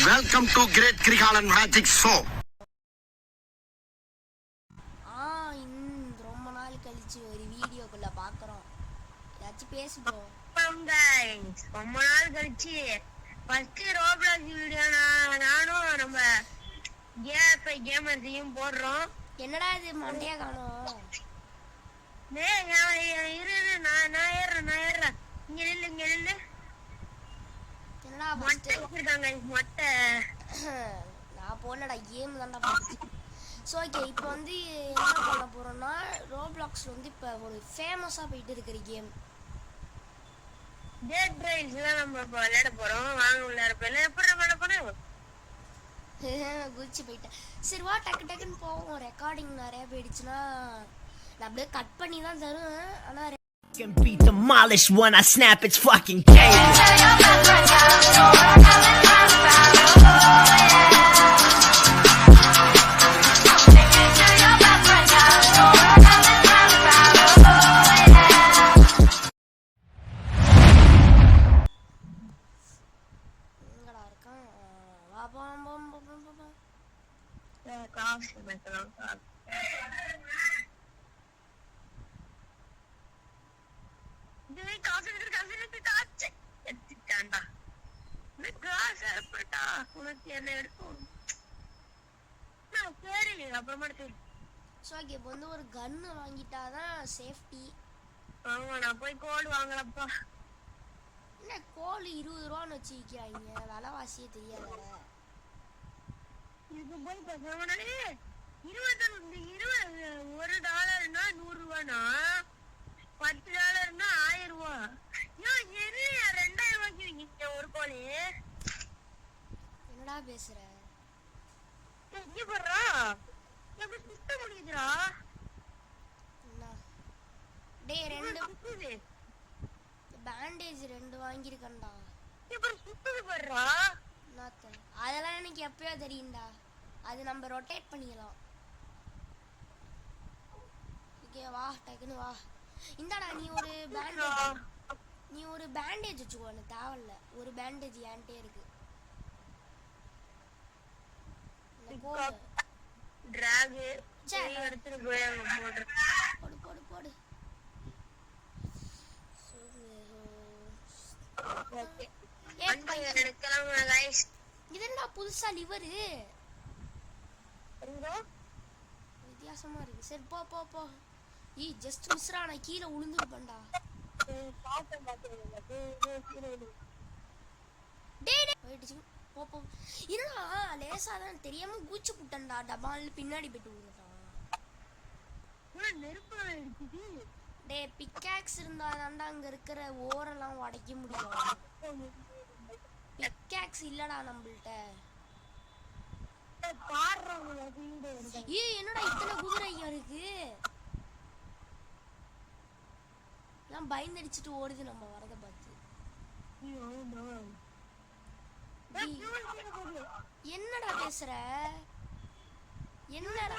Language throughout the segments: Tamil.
Welcome to Great Krigalan Magic Show. ரொம்ப நாள் கழிச்சு ஒரு வீடியோக்குள்ள பாக்குறோம். ஏதாச்சும் பேசு bro. guys ரொம்ப நாள் கழிச்சு ஃபர்ஸ்ட் ரோப்ளாக்ஸ் வீடியோ நானும் நம்ம கேமர்ஸையும் போடுறோம். என்னடா இது மண்டையா காணோம்? இரு நான் ஏறுறேன். இங்க நில்லு. என்னடா மொட்டை வச்சிருக்காங்க மொட்டை. நான் போனடா கேம் தான்டா பார்த்து. ஸோ ஓகே, இப்போ வந்து என்ன பண்ண போகிறோம்னா ரோப்ளாக்ஸ் வந்து இப்போ ஒரு ஃபேமஸாக போயிட்டு இருக்கிற கேம் டேட் ரைல்ஸ்லாம் நம்ம இப்போ விளையாட போகிறோம். வாங்க விளையாட போயில எப்படி நம்ம என்ன பண்ணுவோம்? குதிச்சு போயிட்டேன். சரி வா, டக்குன்னு போவோம். ரெக்கார்டிங் நிறைய போயிடுச்சுன்னா நான் அப்படியே கட் பண்ணி தான் தருவேன். ஆனால் can be demolished when I snap its fucking cage. எங்கடா இருக்கான்? வா போ. காசு வைக்கலாம். ஸோ ஓகே, இப்போ வந்து ஒரு கன்னு வாங்கிட்டாதான் சேஃப்டி. ஆமா, நான் போய் கோல் வாங்கலப்பா. என்ன கோல் 20 ரூபான்னு வச்சுக்கிறாங்க, விலைவாசியே தெரியாத. இது போய் $20 $1 100 ரூபானா $10 1000 ரூபாய். 2000 ரூபாய்க்கு விற்கிங்க ஒரு கோழி. என்னடா பேசுற? இங்க போடுறா எப்படி சுத்த முடியுதுடா? என்ன டேய், 2 பேண்டேஜ் 2 வாங்கியிருக்கேன்டா. எப்படி சுத்தது போடுறா? என்னத்த அதெல்லாம் எனக்கு எப்பயோ தெரியும்டா. அது நம்ம ரொட்டேட் பண்ணிக்கலாம். ஓகே வா, டக்குன்னு வா. இந்தாடா நீ ஒரு பேண்டேஜ் வச்சுக்கோ. எனக்கு தேவையில்ல, ஒரு பேண்டேஜ் என்கிட்டே இருக்கு. டிராக் எடுத்துட்டு போய் அங்க போடு. இது என்ன புதுசா லிவரு வித்தியாசமா இருக்கு. சரி போ. ஜஸ்ட் மிஸ்ரா, நான் கீழே விழுந்துருப்பேன்டா. போ. என்னடா லேசா தான் தெரியாம கூச்சு புட்டன்டா. டபால்னு பின்னாடி போயிட்டு விழுந்துட்டான். டே, பிக்காக்ஸ் இருந்தாதான்டா அங்க இருக்கிற ஓரெல்லாம் உடைக்க முடியும். பிக்காக்ஸ் இல்லடா நம்மள்ட்ட. என்னடா இத்தனை குதிரையா இருக்கு? நான் பயந்தடிச்சிட்டு ஓடுது நம்ம வரத பார்த்து. என்னடா பேசுற? என்னடா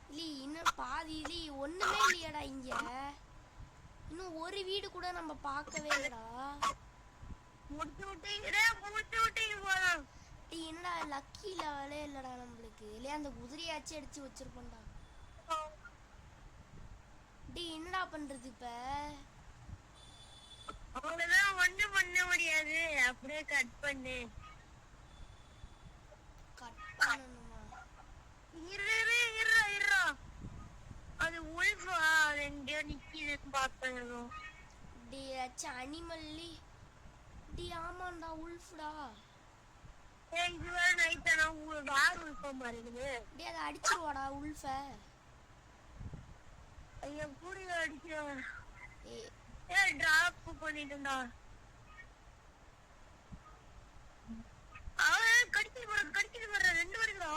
இல்ல, இன்னும் பாதியிலே ஒண்ணுமே இல்லையாடா இங்க. இன்னும் ஒரு வீடு கூட நம்ம பார்க்கவே இல்லடா. என்னடா லக்கி லெவலே இல்லடா நம்மளுக்கு. இல்லையா அந்த குதிரையாச்சும் அடிச்சு வச்சிருப்போம்டா. என்னடா பண்றது இப்ப? அவ்வளவுதான், ஒண்ணும் பண்ண முடியாது. அப்படியே கட் பண்ணணுமா? இருறா அது உல்ஃபா எங்கேயோ நிக்குதுன்னு பார்த்தேன். அனிமல்லி ஆமாண்டா, உல்ஃப்டா. இது வேற நைட் ஆனா வேற உல்ஃபா மாதிரி இருக்குது. அதை அடிச்சிருவாடா உல்ஃப. ஐயா கூடிய அடிக்கிறேன். டிராப் பண்ணிட்டேன்டா. அவன் கடிச்சிட்டு போற 2 வருதுடா.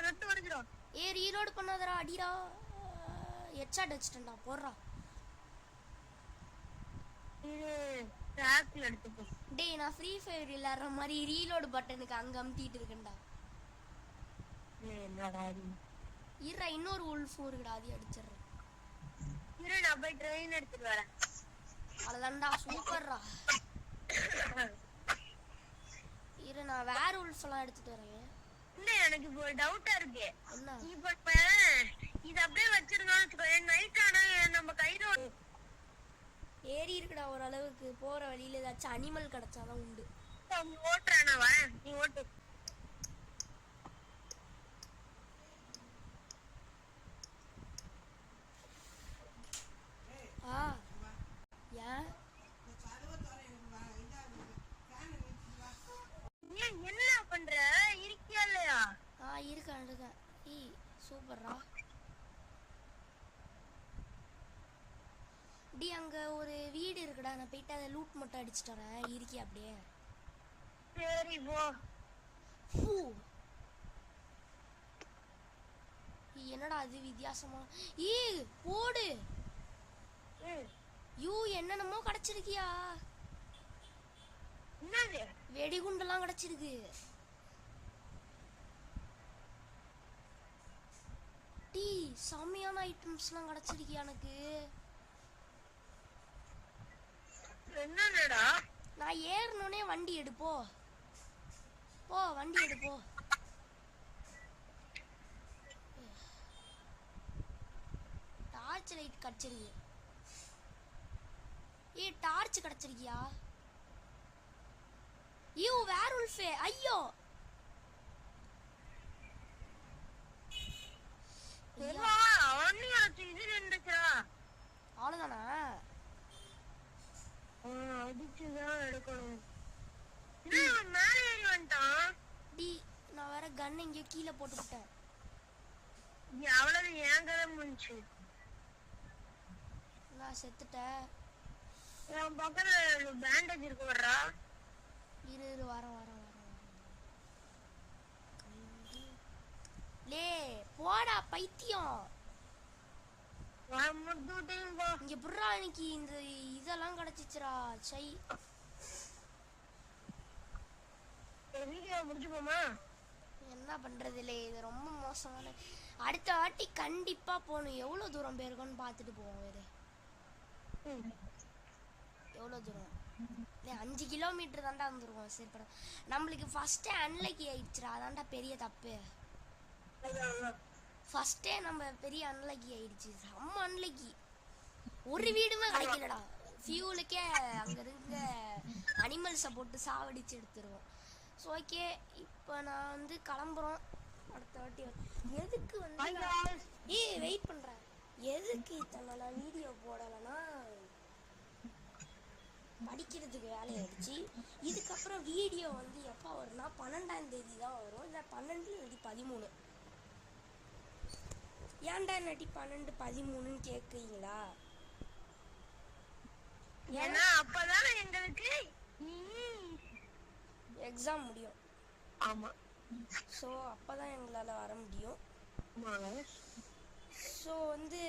ரெண்டு வருதுடா. ரீலோட் பண்ணாதடா, அடிடா. ஹெட்ஷாட் அடிச்சிட்டேன்டா, போடுறா. இது ட்ராக்ல எடுத்துப்போ. டேய், நான் ஃப்ரீ ஃபயர் விளையாடுற மாதிரி ரீலோட் பட்டனுக்கு அங்க அமுத்திட்டு இருக்கேன்டா. என்னடா இருடா, இன்னொரு உல்ஃப் இருக்குடா, அதையும் அடிச்சிடுறேன். இரு, நான் போய் ட்ரெயின் எடுத்துட்டு வரேன். அவ்வளோதான்டா, சூப்பர்ரா. எல்லாம் எடுத்துட்டு வரேன். இல்ல எனக்கு இப்போ டவுட்டா இருக்கு. என்ன? இப்ப இது அப்படியே வச்சிருந்தோம்னு வச்சுக்கோ, நைட் ஆனா நம்ம கையில ஏறி இருக்குடா ஓரளவுக்கு. போற வழியில ஏதாச்சும் அனிமல் கிடைச்சாதான் உண்டு. ஓட்டுறானவா? நீ ஓட்டு. ஆ ஏன் என்ன பண்ற? இருக்கியா இல்லையா? இருக்கேன். சூப்பர்ரா. டி அங்க ஒரு வீடு இருக்குடா, நான் போயிட்டு அதை லூட் மட்டும் அடிச்சுட்டு வரேன். இருக்கியா அப்படியே? சரி போ. என்னடா அது வித்தியாசமா? போடு. என்னென்னமோ கிடைச்சிருக்கியா? என்னது? வெடிகுண்டெல்லாம் கிடைச்சிருக்கு. டி செம்மையான ஐட்டம்ஸ்லாம் கிடைச்சிருக்கியா எனக்கு? என்னடா? நான் ஏறணுனே வண்டி எடுப்போ. வண்டி எடுப்போ. டார்ச் லைட் கிடைச்சிருக்கு. டார்ச் கிடைச்சிருக்கியா? வேர்வுல்ஃபே. ஐயோ அவ்வளவுதானா? அடிச்சுதான் எடுக்கணும். மேலே ஏறி வந்துட்டான். டி நான் வேற கன் எங்கேயோ கீழே போட்டு விட்டேன். அவ்வளவு என் கதை முடிஞ்சு. நான் செத்துட்டேன். என் பக்கத்துல பேண்டேஜ் இருக்கு வர்றா. இரு வரேன். லே போடா பைத்தியம். இங்க புறா இன்னைக்கு இந்த இதெல்லாம் கிடைச்சிச்சுரா. சை வீடியோ முடிச்சுப்போமா? என்ன பண்றது இல்லை, இது ரொம்ப மோசமான. அடுத்த வாட்டி கண்டிப்பா போகணும். எவ்வளவு தூரம் போயிருக்கோன்னு பார்த்துட்டு போவோம். வேறு எவ்வளோ தூரம்? 5 கிலோமீட்டர் தாண்டா வந்துருவோம். சரி படம் நம்மளுக்கு ஃபர்ஸ்டே அன்லக்கி ஆயிடுச்சுரா. அதான்டா பெரிய தப்பு. ஃபர்ஸ்டே நம்ம பெரிய அன்லக்கி ஆயிடுச்சு. செம்ம அன்லக்கி. ஒரு வீடுமே கிடைக்கலடா. ஃபியூலுக்கே அங்கே இருக்க அனிமல்ஸை போட்டு சாவடிச்சு எடுத்துருவோம். ஸோ ஓகே, இப்போ நான் வந்து கிளம்புறோம். அடுத்த வாட்டி எதுக்கு வந்து வெயிட் பண்ணுறேன். எதுக்கு இத்தனை நான் வீடியோ போடலைன்னா படிக்கிறதுக்கு வேலையாயிடுச்சு. இதுக்கப்புறம் வீடியோ வந்து எப்போ வரும்னா 12ஆம் தேதி தான் வரும். இல்லை 12 இல்லாட்டி 13. ஏன்டா இல்லாட்டி 12 13ன்னு கேட்குறீங்களா? ஏன்னா அப்பதான் எங்களுக்கு எக்ஸாம் முடியும். ஆமா. ஸோ அப்போதான் எங்களால் வர முடியும். ஸோ வந்து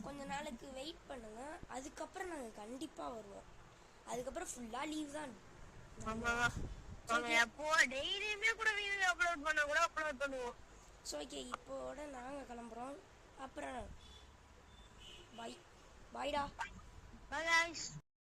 கொஞ்ச நாளுக்கு வெயிட் பண்ணுங்க. அதுக்கப்புறம் நாங்கள் கண்டிப்பாக வருவோம். அதுக்கப்புறம் ஃபுல்லாக லீவ் தான். எப்போ டெய்லியுமே கூட வீடியோ அப்லோட் பண்ண கூட அப்லோட் பண்ணுவோம். ஸோ ஓகே, இப்போட நாங்கள் கிளம்புறோம். அப்புறம் பாய்டா. Bye guys.